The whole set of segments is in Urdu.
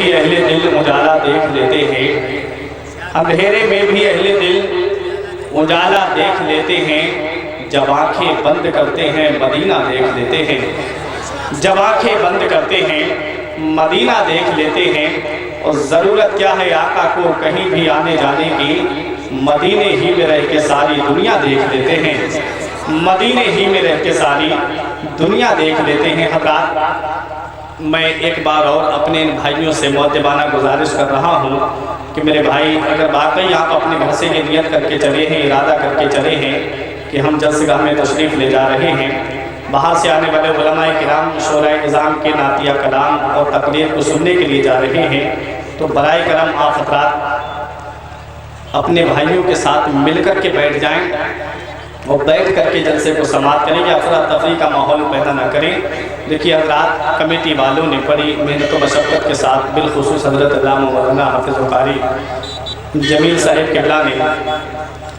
بھی اہل دل اجالا دیکھ لیتے ہیں، اندھیرے میں بھی اہل دل اجالا دیکھ لیتے ہیں، جب آنکھیں بند کرتے ہیں مدینہ دیکھ لیتے ہیں، جب آنکھیں بند کرتے ہیں مدینہ دیکھ لیتے ہیں۔ اور ضرورت کیا ہے آقا کو کہیں بھی آنے جانے کی، مدینے ہی میں رہ کے ساری دنیا دیکھ لیتے ہیں، مدینے ہی میں رہ کے ساری دنیا دیکھ لیتے ہیں۔ حضرات، میں ایک بار اور اپنے بھائیوں سے مؤدبانہ گزارش کر رہا ہوں کہ میرے بھائی، اگر واقعی آپ اپنے گھر سے یہ نیت کر کے چلے ہیں، ارادہ کر کے چلے ہیں کہ ہم جلسگاہ میں تشریف لے جا رہے ہیں، باہر سے آنے والے علماء کرام شورائے نظام کے نعتیہ کلام اور تقریر کو سننے کے لیے جا رہے ہیں، تو برائے کرم آپ حضرات اپنے بھائیوں کے ساتھ مل کر کے بیٹھ جائیں اور بیٹھ کر کے جلسے کو سماعت کریں، یا افراتفری کا ماحول پیدا نہ کریں۔ دیکھیے حضرات، کمیٹی والوں نے بڑی محنت و مشقت کے ساتھ، بالخصوص حضرت علامہ مولانا حافظ قاری جمیل صاحب قبلہ نے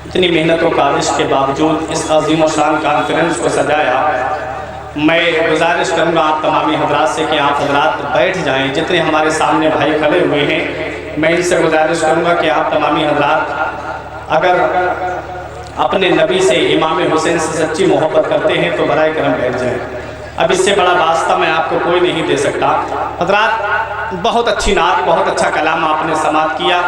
اتنی محنت و کاوش کے باوجود اس عظیم و شان کانفرنس کو سجایا۔ میں گزارش کروں گا آپ تمامی حضرات سے کہ آپ حضرات بیٹھ جائیں، جتنے ہمارے سامنے بھائی کھڑے ہوئے ہیں میں ان سے گزارش کروں گا کہ آپ تمامی حضرات اگر اپنے نبی سے امام حسین سے سچی محبت کرتے ہیں تو برائے کرم بیٹھ جائیں۔ اب اس سے بڑا واسطہ میں آپ کو کوئی نہیں دے سکتا۔ حضرات، بہت اچھی نعت، بہت اچھا کلام آپ نے سماعت کیا۔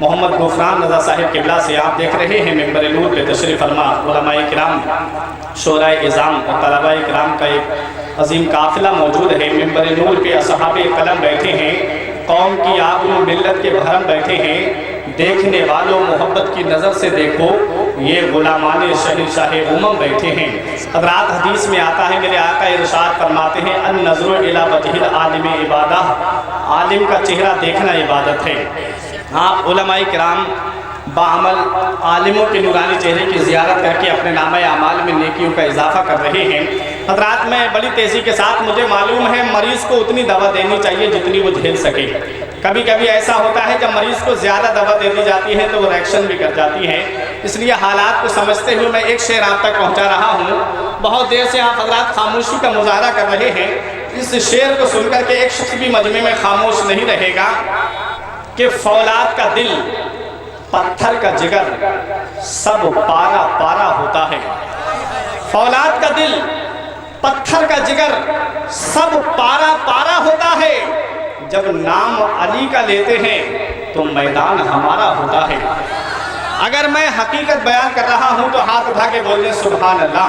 محمد غفران رضا صاحب قبلہ سے آپ دیکھ رہے ہیں ممبر نور پہ تشریف فرما علماء کرام، شورائے اعظام اور طلباء کرام کا ایک عظیم قافلہ موجود ہے۔ ممبر نور پہ اصحاب قلم بیٹھے ہیں، قوم کی آبرو ملت کے بھرم بیٹھے ہیں۔ دیکھنے والوں محبت کی نظر سے دیکھو، یہ غلامان شہنشاہ امم بیٹھے ہیں۔ حضرات، حدیث میں آتا ہے، میرے آقا ارشاد فرماتے ہیں، النظر الی وجہ العالم عبادہ، عالم کا چہرہ دیکھنا عبادت ہے۔ آپ علماء کرام بعمل عالموں کے نورانی چہرے کی زیارت کر کے اپنے نامہ اعمال میں نیکیوں کا اضافہ کر رہے ہیں۔ حضرات، میں بڑی تیزی کے ساتھ، مجھے معلوم ہے مریض کو اتنی دوا دینی چاہیے جتنی وہ جھیل سکے۔ کبھی کبھی ایسا ہوتا ہے جب مریض کو زیادہ دوا دے دی جاتی ہے تو وہ ریئیکشن بھی کر جاتی ہے، اس لیے حالات کو سمجھتے ہوئے میں ایک شعر آپ تک پہنچا رہا ہوں۔ بہت دیر سے آپ حضرات خاموشی کا مظاہرہ کر رہے ہیں، اس شعر کو سن کر کے ایک شخص بھی مجمع میں خاموش نہیں رہے گا کہ فولاد کا دل، پتھر کا جگر، سب پارا پارا ہوتا ہے۔ فولاد کا دل، پتھر کا جگر، سب پارا پارا ہوتا ہے۔ جب نام علی کا لیتے ہیں تو میدان ہمارا ہوتا ہے۔ اگر میں حقیقت بیان کر رہا ہوں تو ہاتھ اٹھا کے بولیں سبحان اللہ۔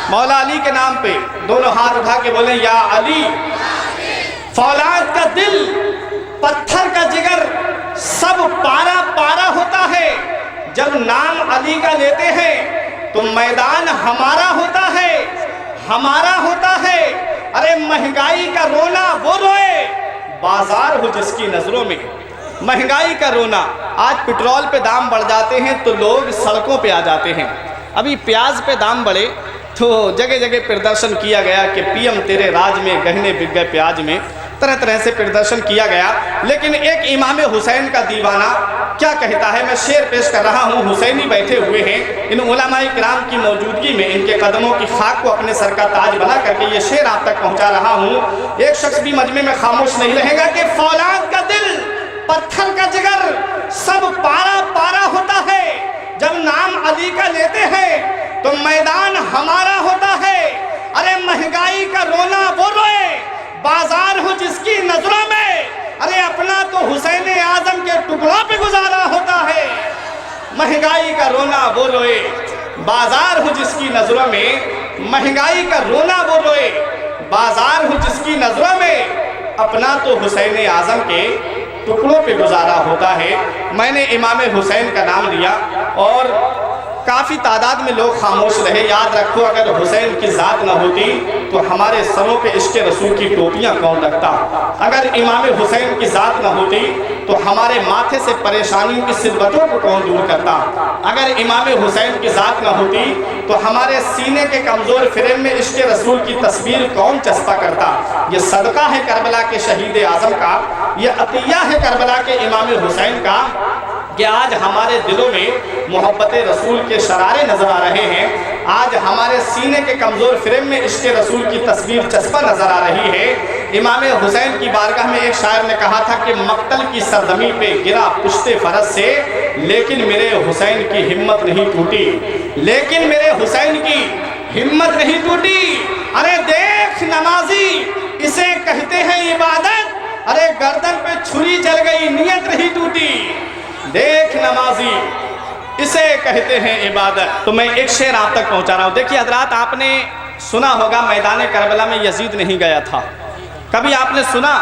مولا علی کے نام پہ دونوں ہاتھ اٹھا کے بولیں یا علی۔ فولاد کا دل، پتھر کا جگر، سب پارا پارا ہوتا ہے۔ جب نام علی کا لیتے ہیں تو میدان ہمارا ہوتا ہے، ہمارا ہوتا ہے۔ ارے مہنگائی کا رونا وہ روئے، بازار ہو جس کی نظروں میں۔ مہنگائی کا رونا، آج پٹرول پہ دام بڑھ جاتے ہیں تو لوگ سڑکوں پہ آ جاتے ہیں۔ ابھی پیاز پہ دام بڑھے تو جگہ جگہ پردرشن کیا گیا کہ پی ایم تیرے راج میں گہنے بک گئے پیاز میں، طرح طرح سے پردرشن کیا گیا۔ لیکن ایک امام حسین کا دیوانہ کیا کہتا ہے، میں شعر پیش کر رہا ہوں۔ حسینی بیٹھے ہوئے ہیں، ان علماء کرام کی موجودگی میں ان کے قدموں کی خاک کو اپنے سر کا تاج بنا کر کے یہ شعر آپ تک پہنچا رہا ہوں۔ ایک شخص بھی مجمع میں خاموش نہیں رہے گا کہ فولاد کا دل، پتھر کا جگر، سب پارا پارا ہوتا ہے۔ جب نام علی کا لیتے ہیں تو میدان ہمارا ہوتا ہے۔ ارے مہنگائی کا رونا وہ روئے، بازار ہو جس کی نظروں میں۔ ارے اپنا تو حسین اعظم کے ٹکڑوں پہ گزارا ہوتا ہے۔ مہنگائی کا رونا وہ روئے، بازار ہو جس کی نظروں میں۔ مہنگائی کا رونا وہ روئے، بازار ہو جس کی نظروں میں۔ اپنا تو حسین اعظم کے ٹکڑوں پہ گزارا ہوتا ہے۔ میں نے امام حسین کا نام لیا اور کافی تعداد میں لوگ خاموش رہے۔ یاد رکھو، اگر حسین کی ذات نہ ہوتی تو ہمارے سروں پہ عشق رسول کی ٹوپیاں کون رکھتا؟ اگر امام حسین کی ذات نہ ہوتی تو ہمارے ماتھے سے پریشانیوں کی صلبتوں کو کون دور کرتا؟ اگر امام حسین کی ذات نہ ہوتی تو ہمارے سینے کے کمزور فریم میں عشق رسول کی تصویر کون چسپا کرتا؟ یہ صدقہ ہے کربلا کے شہید اعظم کا، یہ عطیہ ہے کربلا کے امام حسین کا کہ آج ہمارے دلوں میں محبت رسول کے شرارے نظر آ رہے ہیں۔ آج ہمارے سینے کے کمزور فریم میں عشق رسول کی تصویر چسپا نظر آ رہی ہے۔ امام حسین کی بارگاہ میں ایک شاعر نے کہا تھا کہ مقتل کی سرزمین پہ گرا پشت فرس سے، لیکن میرے حسین کی ہمت نہیں ٹوٹی، لیکن میرے حسین کی ہمت نہیں ٹوٹی۔ ارے دیکھ نمازی اسے کہتے ہیں عبادت، ارے گردن پہ چھری چل گئی نیت نہیں ٹوٹی۔ دیکھ نمازی اسے کہتے ہیں عبادت۔ تو میں ایک شعر آپ تک پہنچا رہا ہوں۔ دیکھیے حضرات، آپ نے سنا ہوگا میدان کربلا میں یزید نہیں گیا تھا۔ کبھی آپ نے سنا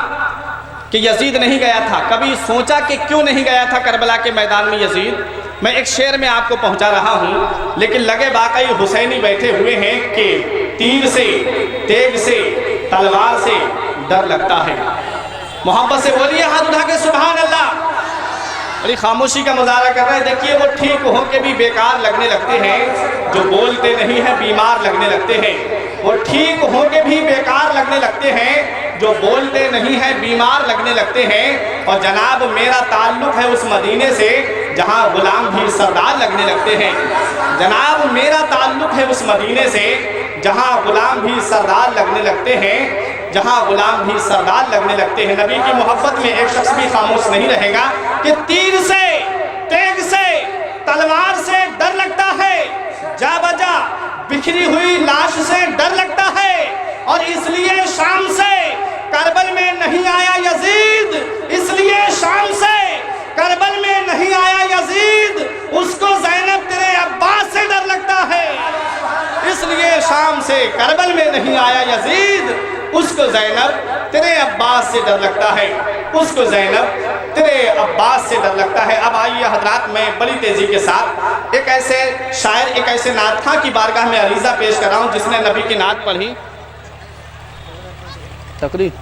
کہ یزید نہیں گیا تھا؟ کبھی سوچا کہ کیوں نہیں گیا تھا کربلا کے میدان میں یزید؟ میں ایک شعر میں آپ کو پہنچا رہا ہوں، لیکن لگے واقعی حسینی بیٹھے ہوئے ہیں کہ تیر سے، تیگ سے، تلوار سے ڈر لگتا ہے۔ محبت سے بولیے ہاتھ اٹھا کے سبحان اللہ۔ بڑی خاموشی کا مظاہرہ کر رہے ہیں۔ دیکھیے وہ ٹھیک ہو کے بھی بیکار لگنے لگتے ہیں، جو بولتے نہیں ہیں بیمار لگنے لگتے ہیں۔ وہ ٹھیک ہو کے بھی بیکار لگنے لگتے ہیں، جو بولتے نہیں ہیں بیمار لگنے لگتے ہیں۔ اور جناب میرا تعلق ہے اس مدینے سے جہاں غلام بھی سردار لگنے لگتے ہیں۔ جناب میرا تعلق ہے اس مدینے سے جہاں غلام بھی سردار لگنے لگتے ہیں، جہاں غلام بھی سردار لگنے لگتے ہیں۔ نبی کی محبت میں ایک شخص بھی خاموش نہیں رہے گا کہ تیر سے، تیگ سے، تلوار سے ڈر لگتا ہے، جا بجا بکھری ہوئی لاش سے ڈر لگتا ہے، اور اس لیے شام سے کربل میں نہیں آیا یزید، اس لیے شام سے کربل میں نہیں آیا یزید، اس کو زینب تیرے عباس سے ڈر لگتا ہے۔ اس لیے شام سے کربل میں نہیں آیا یزید، اس کو زینب تیرے عباس سے ڈر لگتا ہے، اس کو زینب تیرے عباس سے ڈر لگتا ہے۔ اب آئیے حضرات، میں بڑی تیزی کے ساتھ ایک ایسے شاعر، ایک ایسے نعت خواں کی بارگاہ میں عریضہ پیش کر رہا ہوں جس نے نبی کی نعت پڑھی تقریر۔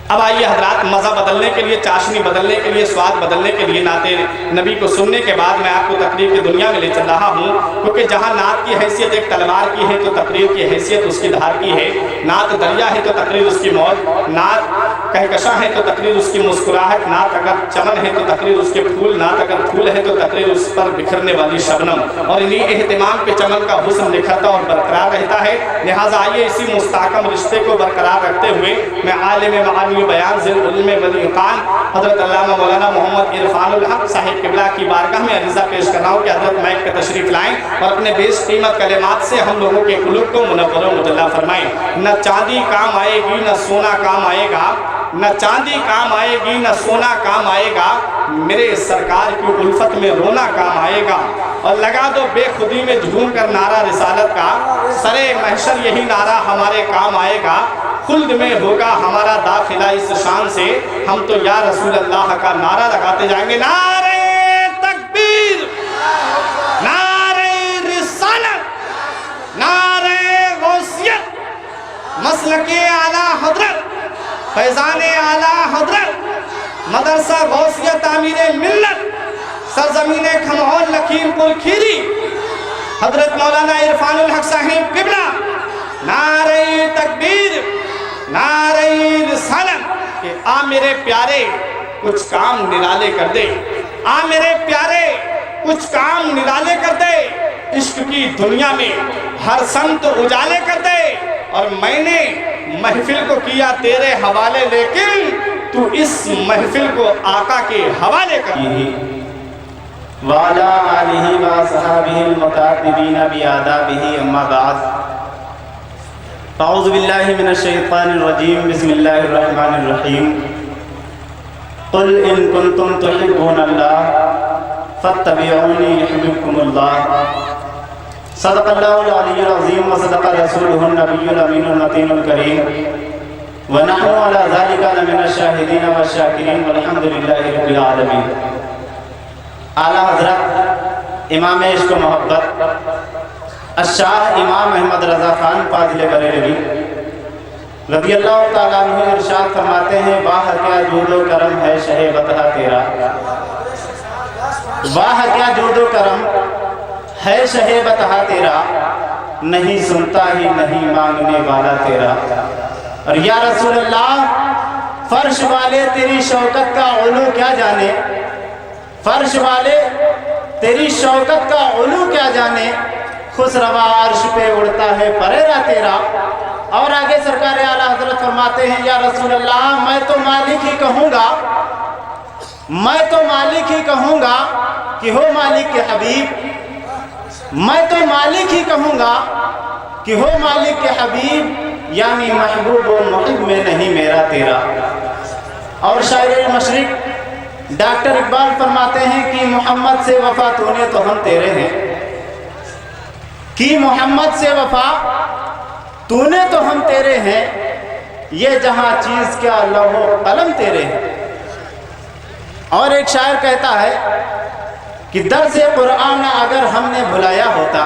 اب آئیے حضرات، مزہ بدلنے کے لیے، چاشنی بدلنے کے لیے، سواد بدلنے کے لیے نعت نبی کو سننے کے بعد میں آپ کو تقریر کی دنیا میں لے چل رہا ہوں، کیونکہ جہاں نعت کی حیثیت ایک تلوار کی ہے تو تقریر کی حیثیت اس کی دھار کی ہے۔ نعت دریا ہے تو تقریر اس کی موت، نعت کہکشاں ہے تو تقریر اس کی مسکراہٹ، نعت اگر چمن ہے تو تقریر اس کے پھول، نعت اگر پھول ہے تو تقریر اس پر بکھرنے والی شبنم۔ اور انہی اہتمام پہ چمن کا حسن نکھرتا اور برقرار رہتا ہے۔ لہٰذا آئیے اسی مستحکم رشتے کو برقرار رکھتے ہوئے میں عالم معانی بیان ذی العلم ولی خان حضرت علامہ مولانا محمد عرفان الحق صاحب قبلہ کی بارگاہ میں عریضہ پیش کر رہا ہوں کہ حضرت مائک کا تشریف لائیں اور اپنے بیش قیمت کلمات سے ہم لوگوں کے قلوب کو منور و مجلی فرمائیں۔ نہ چاندی کام آئے گی نہ سونا کام آئے گا، نہ چاندی کام آئے گی نہ سونا کام آئے گا، میرے سرکار کی الفت میں رونا کام آئے گا۔ اور لگا دو بے خودی میں جھوم کر نعرہ رسالت کا، سرے محشر یہی نعرہ ہمارے کام آئے گا، خلد میں ہوگا ہمارا داخلہ اس شان سے، ہم تو یا رسول اللہ کا نعرہ لگاتے جائیں گے۔ نعرہ تکبیر، نعرہ رسالت، نعرہ غوثیت، مسلک اعلیٰ حضرت، فیضان اعلیٰ حضرت، مدرسہ غوثیہ تعمیر ملت، سرزمین کھمہول لکھیم پور کھیری، حضرت مولانا عرفان الحق صاحب قبلہ، نعرہ تکبیر، نعرہ رسالت، کہ آ میرے پیارے کچھ کام نرالے کر دے، آ میرے پیارے کچھ کام نرالے کر دے، عشق کی دنیا میں ہر سمت اجالے کر دے۔ اور میں نے محفل کو کیا تیرے حوالے، لیکن تو اس محفل کو آقا کے حوالے کر دے۔ وعلى آلہ وصحابہ المتعددین بآدابہ اما بعد، اعوذ باللہ من الشیطان الرجیم، بسم اللہ الرحمن الرحیم۔ قل ان کنتم تحبون اللہ فاتبعونی یحببکم اللہ، صدق اللہ العلی العظیم وصدق رسولہ النبی الامین المتین الکریم، ونحن علی ذلک لمن الشاہدین والشاکرین والحمد للہ رب العالمین۔ اعلیٰ حضرت امام عشق و محبت الشاہ امام احمد رضا خان فاضل بریلوی رضی اللہ تعالیٰ عنہ ارشاد فرماتے ہیں، واہ کیا جود و کرم ہے شہ بطحہ تیرا، واہ کیا جود و کرم ہے شہ بطحہ تیرا، نہیں سنتا ہی نہیں مانگنے والا تیرا۔ اور یا رسول اللہ، فرش والے تیری شوکت کا علو کیا جانے، فرش والے تیری شوکت کا علو کیا جانے، خسروا عرش پہ اڑتا ہے پریرا تیرا۔ اور آگے سرکار اعلیٰ حضرت فرماتے ہیں یا رسول اللہ میں تو مالک ہی کہوں گا کہ ہو مالک کے حبیب، میں تو مالک ہی کہوں گا کہ ہو مالک کے حبیب، یعنی محبوب و محب میں نہیں میرا تیرا۔ اور شاعر المشرق ڈاکٹر اقبال فرماتے ہیں کہ محمد سے وفا تو نے تو ہم تیرے ہیں، کہ محمد سے وفا تو نے تو ہم تیرے ہیں، یہ جہاں چیز کیا لوح و قلم تیرے ہیں۔ اور ایک شاعر کہتا ہے کہ درس قرآن اگر ہم نے بھلایا ہوتا،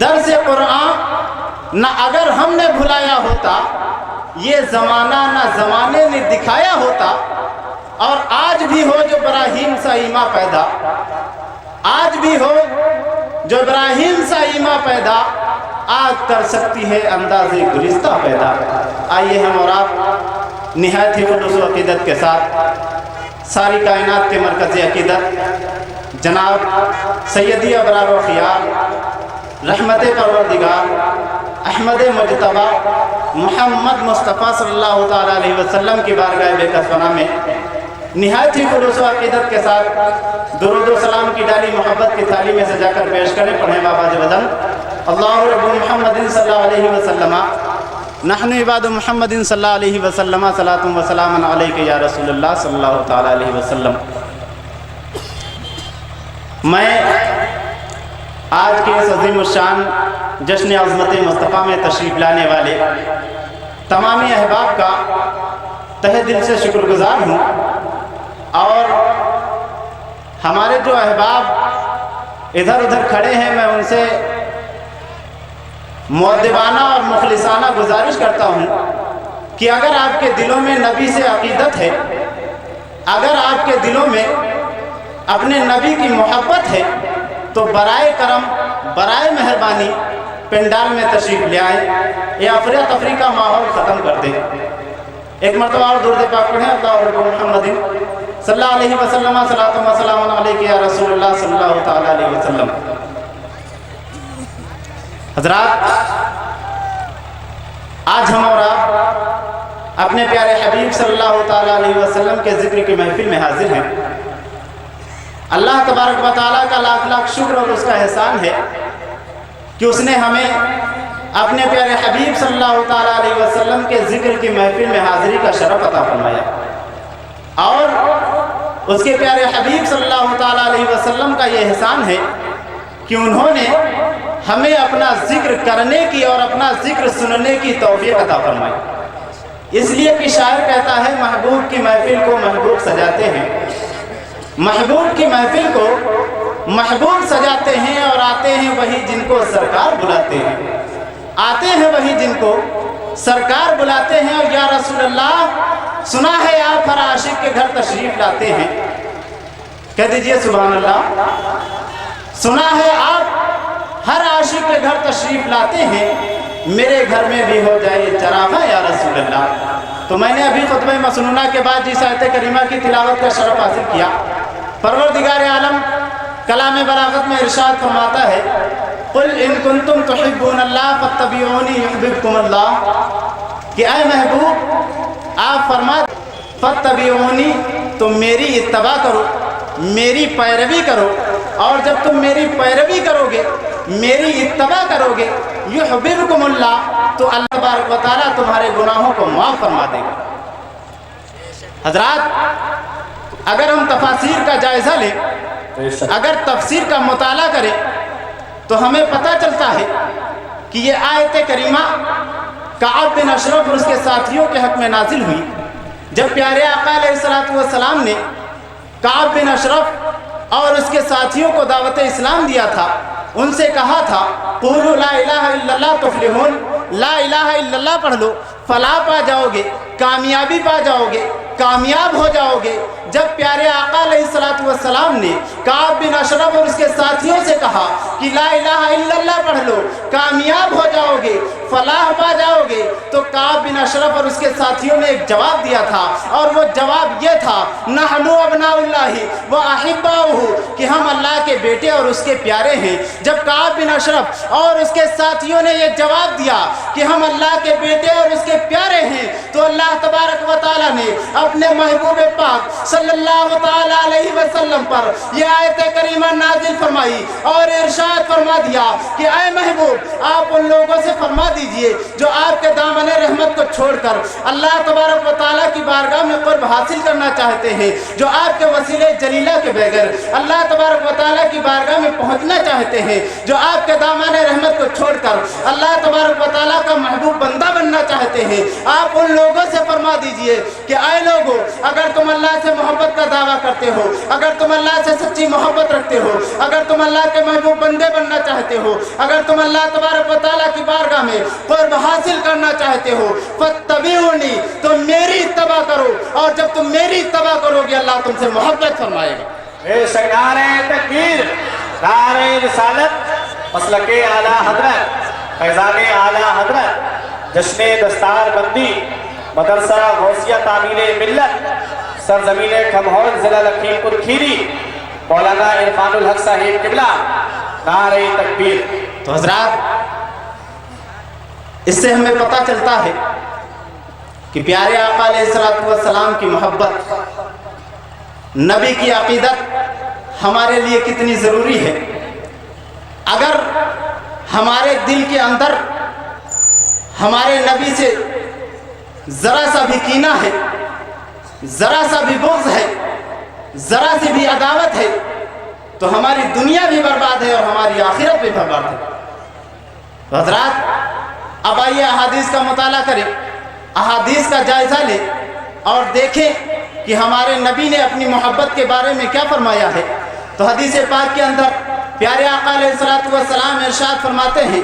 درس قرآن نہ اگر ہم نے بھلایا ہوتا، یہ زمانہ نہ زمانے نے دکھایا ہوتا، اور آج بھی ہو جو ابراہیم سا ایما پیدا، آج بھی ہو جو ابراہیم سا ایما پیدا، آج کر سکتی ہے انداز گلستہ پیدا۔ آئیے ہم اور آپ نہایت ہی خلوص و عقیدت کے ساتھ ساری کائنات کے مرکز عقیدت جناب سیدی ابرار و خیار رحمت پروردگار احمد مجتبی محمد مصطفیٰ صلی اللہ تعالیٰ علیہ وسلم کی بارگاہ بے کسفنا میں نہایت ہی خلوص و عقیدت کے ساتھ درود و سلام کی ڈالی محبت کی تھالی میں سجا کر پیش کریں۔ پڑھیں بآواز بلند اللہ رب محمد صلی اللہ علیہ وسلم نحن عباد محمد صلی اللہ علیہ وسلم صلاۃ و سلام علیک یا رسول اللہ صلی اللہ تعالیٰ علیہ وسلم۔ میں آج کے اس عظیم الشان جشن عظمت مصطفیٰ میں تشریف لانے والے تمامی احباب کا تہہ دل سے شکر گزار ہوں، اور ہمارے جو احباب ادھر ادھر کھڑے ہیں میں ان سے مؤدبانہ اور مخلصانہ گزارش کرتا ہوں کہ اگر آپ کے دلوں میں نبی سے عقیدت ہے، اگر آپ کے دلوں میں اپنے نبی کی محبت ہے، تو برائے کرم برائے مہربانی پنڈال میں تشریف لے آئیں، یہ افراتفری کا ماحول ختم کر دیں۔ ایک مرتبہ اور درود پاک پڑھیں اللہ رب محمد صلی اللہ علیہ وسلم صلاۃ و سلام علیک یا رسول اللہ صلی اللہ تعالیٰ علیہ وسلم۔ حضرات، آج ہم اور آپ اپنے پیارے حبیب صلی اللہ تعالیٰ علیہ وسلم کے ذکر کی محفل میں حاضر ہیں۔ اللہ تبارک و تعالیٰ کا لاکھ لاکھ شکر اور اس کا احسان ہے کہ اس نے ہمیں اپنے پیارے حبیب صلی اللہ تعالیٰ علیہ وسلم کے ذکر کی محفل میں حاضری کا شرف عطا فرمایا، اور اس کے پیارے حبیب صلی اللہ تعالیٰ علیہ وسلم کا یہ احسان ہے کہ انہوں نے ہمیں اپنا ذکر کرنے کی اور اپنا ذکر سننے کی توفیق عطا فرمائی۔ اس لیے کہ شاعر کہتا ہے محبوب کی محفل کو محبوب سجاتے ہیں، محبوب کی محفل کو محبوب سجاتے ہیں، اور آتے ہیں وہی جن کو سرکار بلاتے ہیں، آتے ہیں وہی جن کو سرکار بلاتے ہیں۔ اور یا رسول اللہ سنا ہے آپ ہر عاشق کے گھر تشریف لاتے ہیں، کہہ دیجئے سبحان اللہ۔ سنا ہے آپ ہر عاشق کے گھر تشریف لاتے ہیں، میرے گھر میں بھی ہو جائے چراغاں یا رسول اللہ۔ تو میں نے ابھی خطبہ مسنونہ کے بعد جس آیت کریمہ کی تلاوت کا شرف حاصل کیا، پروردگار عالم کلام بلاغت میں ارشاد فرماتا ہے قل ان کنتم تحبون اللہ فاتبعونی یحببکم اللہ، کہ اے محبوب آپ فرما فاتبعونی، تم میری اتباع کرو، میری پیروی کرو، اور جب تم میری پیروی کرو گے، میری اتباع کرو گے، یحببکم اللہ، تو اللہ تبارک و تعالیٰ تمہارے گناہوں کو معاف فرما دے گا۔ حضرات، اگر ہم تفاسیر کا جائزہ لیں، اگر تفسیر کا مطالعہ کریں، تو ہمیں پتہ چلتا ہے کہ یہ آیت کریمہ کعب بن اشرف اور اس کے ساتھیوں کے حق میں نازل ہوئی، جب پیارے آقا علیہ السلام نے کعب بن اشرف اور اس کے ساتھیوں کو دعوت اسلام دیا تھا، ان سے کہا تھا قولوا لا الہ الا اللہ تفلحون، لا الہ الا اللہ پڑھ لو، فلاح پا جاؤ گے، کامیابی پا جاؤ گے، کامیاب ہو جاؤ گے۔ جب پیارے آقا علیہ السلام نے کعب بن اشرف اور اس کے ساتھیوں سے کہا کہ لا الہ الا اللہ پڑھ لو، کامیاب ہو جاؤ گے، فلاح پا جاؤ گے۔ تو کعب بن اشرف اور اس کے ساتھیوں نے ایک جواب دیا تھا، اور وہ جواب یہ تھا، نحن ابناء اللہ و احباؤہ، کہ ہم اللہ کے بیٹے اور اس کے پیارے ہیں۔ جب کعب بن اشرف اور اس کے ساتھیوں نے یہ جواب دیا کہ ہم اللہ کے بیٹے اور اس کے پیارے ہیں، تو اللہ تبارک و تعالیٰ نے اپنے محبوب پاک صلی اللہ تعالیٰ علیہ وسلم پر یہ آیت کریمہ نازل فرمائی اور ارشاد فرما دیا کہ اے محبوب، آپ ان لوگوں سے فرما دیجئے جو آپ کے دامن رحمت کو چھوڑ کر اللہ تبارک و تعالیٰ کی بارگاہ میں قرب حاصل کرنا چاہتے ہیں، جو آپ کے وسیلے جلیلہ کے بغیر اللہ تبارک و تعالیٰ کی بارگاہ میں پہنچنا چاہتے ہیں، جو آپ کے دامن رحمت کو چھوڑ کر اللہ تبارک و تعالیٰ کا محبوب بندہ بننا چاہتے ہیں، آپ ان لوگوں سے فرما دیجئے کہ اے لوگوں، اگر تم اللہ سے محبت کا دعویٰ کرتے ہو، اگر تم اللہ سے سچی محبت رکھتے ہو، اگر تم اللہ کے محبوب بندے بننا چاہتے ہو، اگر تم اللہ تبارک و تعالیٰ کی بارگاہ میں قرب حاصل کرنا چاہتے ہو، فاتبعونی، تو میری اتباع کرو، اور جب تم میری اتباع کرو گے اللہ تم سے محبت فرمائے گا۔ نعرہ تکبیر، نعرہ رسالت، مسلک اعلیٰ حضرت، فیضان اعلیٰ حضرت، جشن دستار بندی، مدرسہ غوثیہ تعمیر ملت، سرزمین کھمہور، ضلع لکھیم پور کھیری، مولانا عرفان الحق صاحب قبلہ، نعرہ تکبیر۔ تو حضرات، اس سے ہمیں پتہ چلتا ہے کہ پیارے آقا علیہ السلام کی محبت، نبی کی عقیدت ہمارے لیے کتنی ضروری ہے۔ اگر ہمارے دل کے اندر ہمارے نبی سے ذرا سا بھی کینہ ہے، ذرا سا بھی بغض ہے، ذرا سی بھی عداوت ہے، تو ہماری دنیا بھی برباد ہے اور ہماری آخرت بھی برباد ہے۔ تو حضرات، اب آئیے احادیث کا مطالعہ کریں، احادیث کا جائزہ لیں اور دیکھیں کہ ہمارے نبی نے اپنی محبت کے بارے میں کیا فرمایا ہے۔ تو حدیث پاک کے اندر پیارے آقا علیہ السلام ارشاد فرماتے ہیں،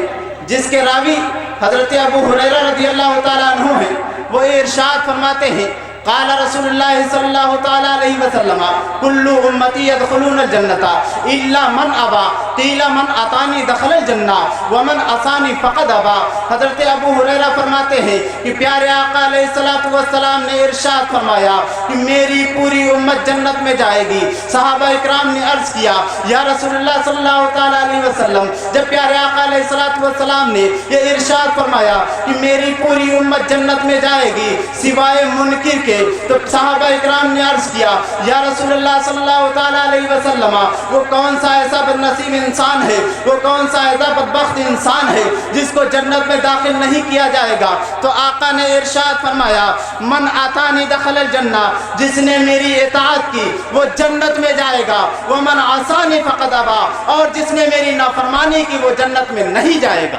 جس کے راوی حضرت ابو ہریرہ رضی اللہ تعالیٰ عنہ ہیں، وہ ارشاد فرماتے ہیں، قال رسول اللہ صلی اللہ تعالیٰ علیہ وسلم، کل امتی يدخلون الجنة الا من ابا، قیل من اطانی دخل الجنہ ومن عصانی فقد ابا۔ حضرت ابو ہریرہ فرماتے ہیں کہ پیارے آقا علیہ السلام نے ارشاد فرمایا کہ میری پوری امت جنت میں جائے گی۔ صحابہ اکرام نے عرض کیا، یا رسول اللہ صلی اللہ تعالیٰ علیہ وسلم، جب پیارے آقا علیہ السلام نے یہ ارشاد فرمایا کہ میری پوری امت جنت میں جائے گی سوائے منکر کے، تو صحابہ اکرام نے عرض کیا، یا رسول اللہ صلی اللہ تعالیٰ علیہ وسلم، وہ کون سا ایسا بدنصیب انسان ہے، وہ کون سا ایسا بدبخت انسان ہے جس کو جنت میں داخل نہیں کیا جائے گا؟ تو آقا نے ارشاد فرمایا، من آتانی دخل الجنہ، جس نے میری اطاعت کی وہ جنت میں جائے گا، ومن عصانی فقد ابا، اور جس نے میری نافرمانی کی وہ جنت میں نہیں جائے گا۔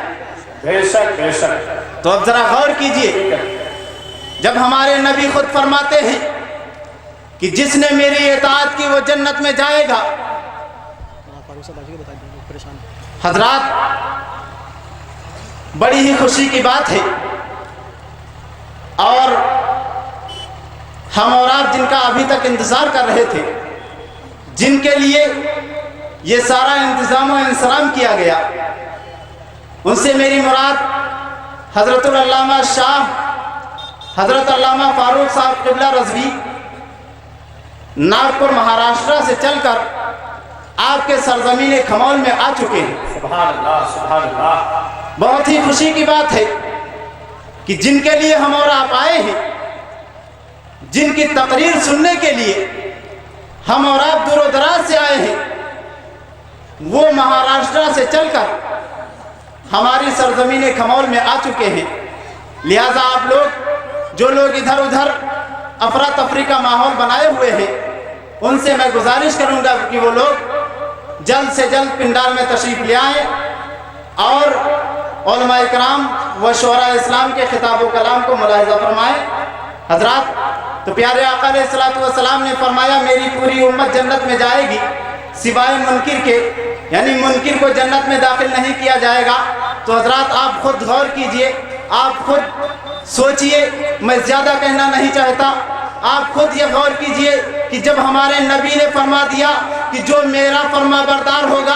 بے شک بے شک۔ تو اب ذرا غور کیجئے، جب ہمارے نبی خود فرماتے ہیں کہ جس نے میری اطاعت کی وہ جنت میں جائے گا، حضرات بڑی ہی خوشی کی بات ہے، اور ہم اور آپ جن کا ابھی تک انتظار کر رہے تھے، جن کے لیے یہ سارا انتظام و انصرام کیا گیا، ان سے میری مراد حضرت العلامہ شاہ حضرت علامہ فاروق صاحب قبلہ رضوی ناگپور مہاراشٹرا سے چل کر آپ کے سرزمین کھمول میں آ چکے ہیں۔ سبحان اللہ سبحان اللہ۔ بہت ہی خوشی کی بات ہے کہ جن کے لیے ہم اور آپ آئے ہیں، جن کی تقریر سننے کے لیے ہم اور آپ دور و دراز سے آئے ہیں، وہ مہاراشٹرا سے چل کر ہماری سرزمین کھمول میں آ چکے ہیں۔ لہٰذا آپ لوگ، جو لوگ ادھر ادھر افراتفری کا ماحول بنائے ہوئے ہیں، ان سے میں گزارش کروں گا کہ وہ لوگ جلد سے جلد پنڈال میں تشریف لے آئیں اور علماء اکرام و شعراء اسلام کے خطاب و کلام کو ملاحظہ فرمائیں۔ حضرات، تو پیارے آقا علیہ السلام نے فرمایا میری پوری امت جنت میں جائے گی سوائے منکر کے، یعنی منکر کو جنت میں داخل نہیں کیا جائے گا۔ تو حضرات آپ خود غور کیجئے، آپ خود سوچئے، میں زیادہ کہنا نہیں چاہتا، آپ خود یہ غور کیجئے کہ جب ہمارے نبی نے فرما دیا کہ جو میرا فرما بردار ہوگا،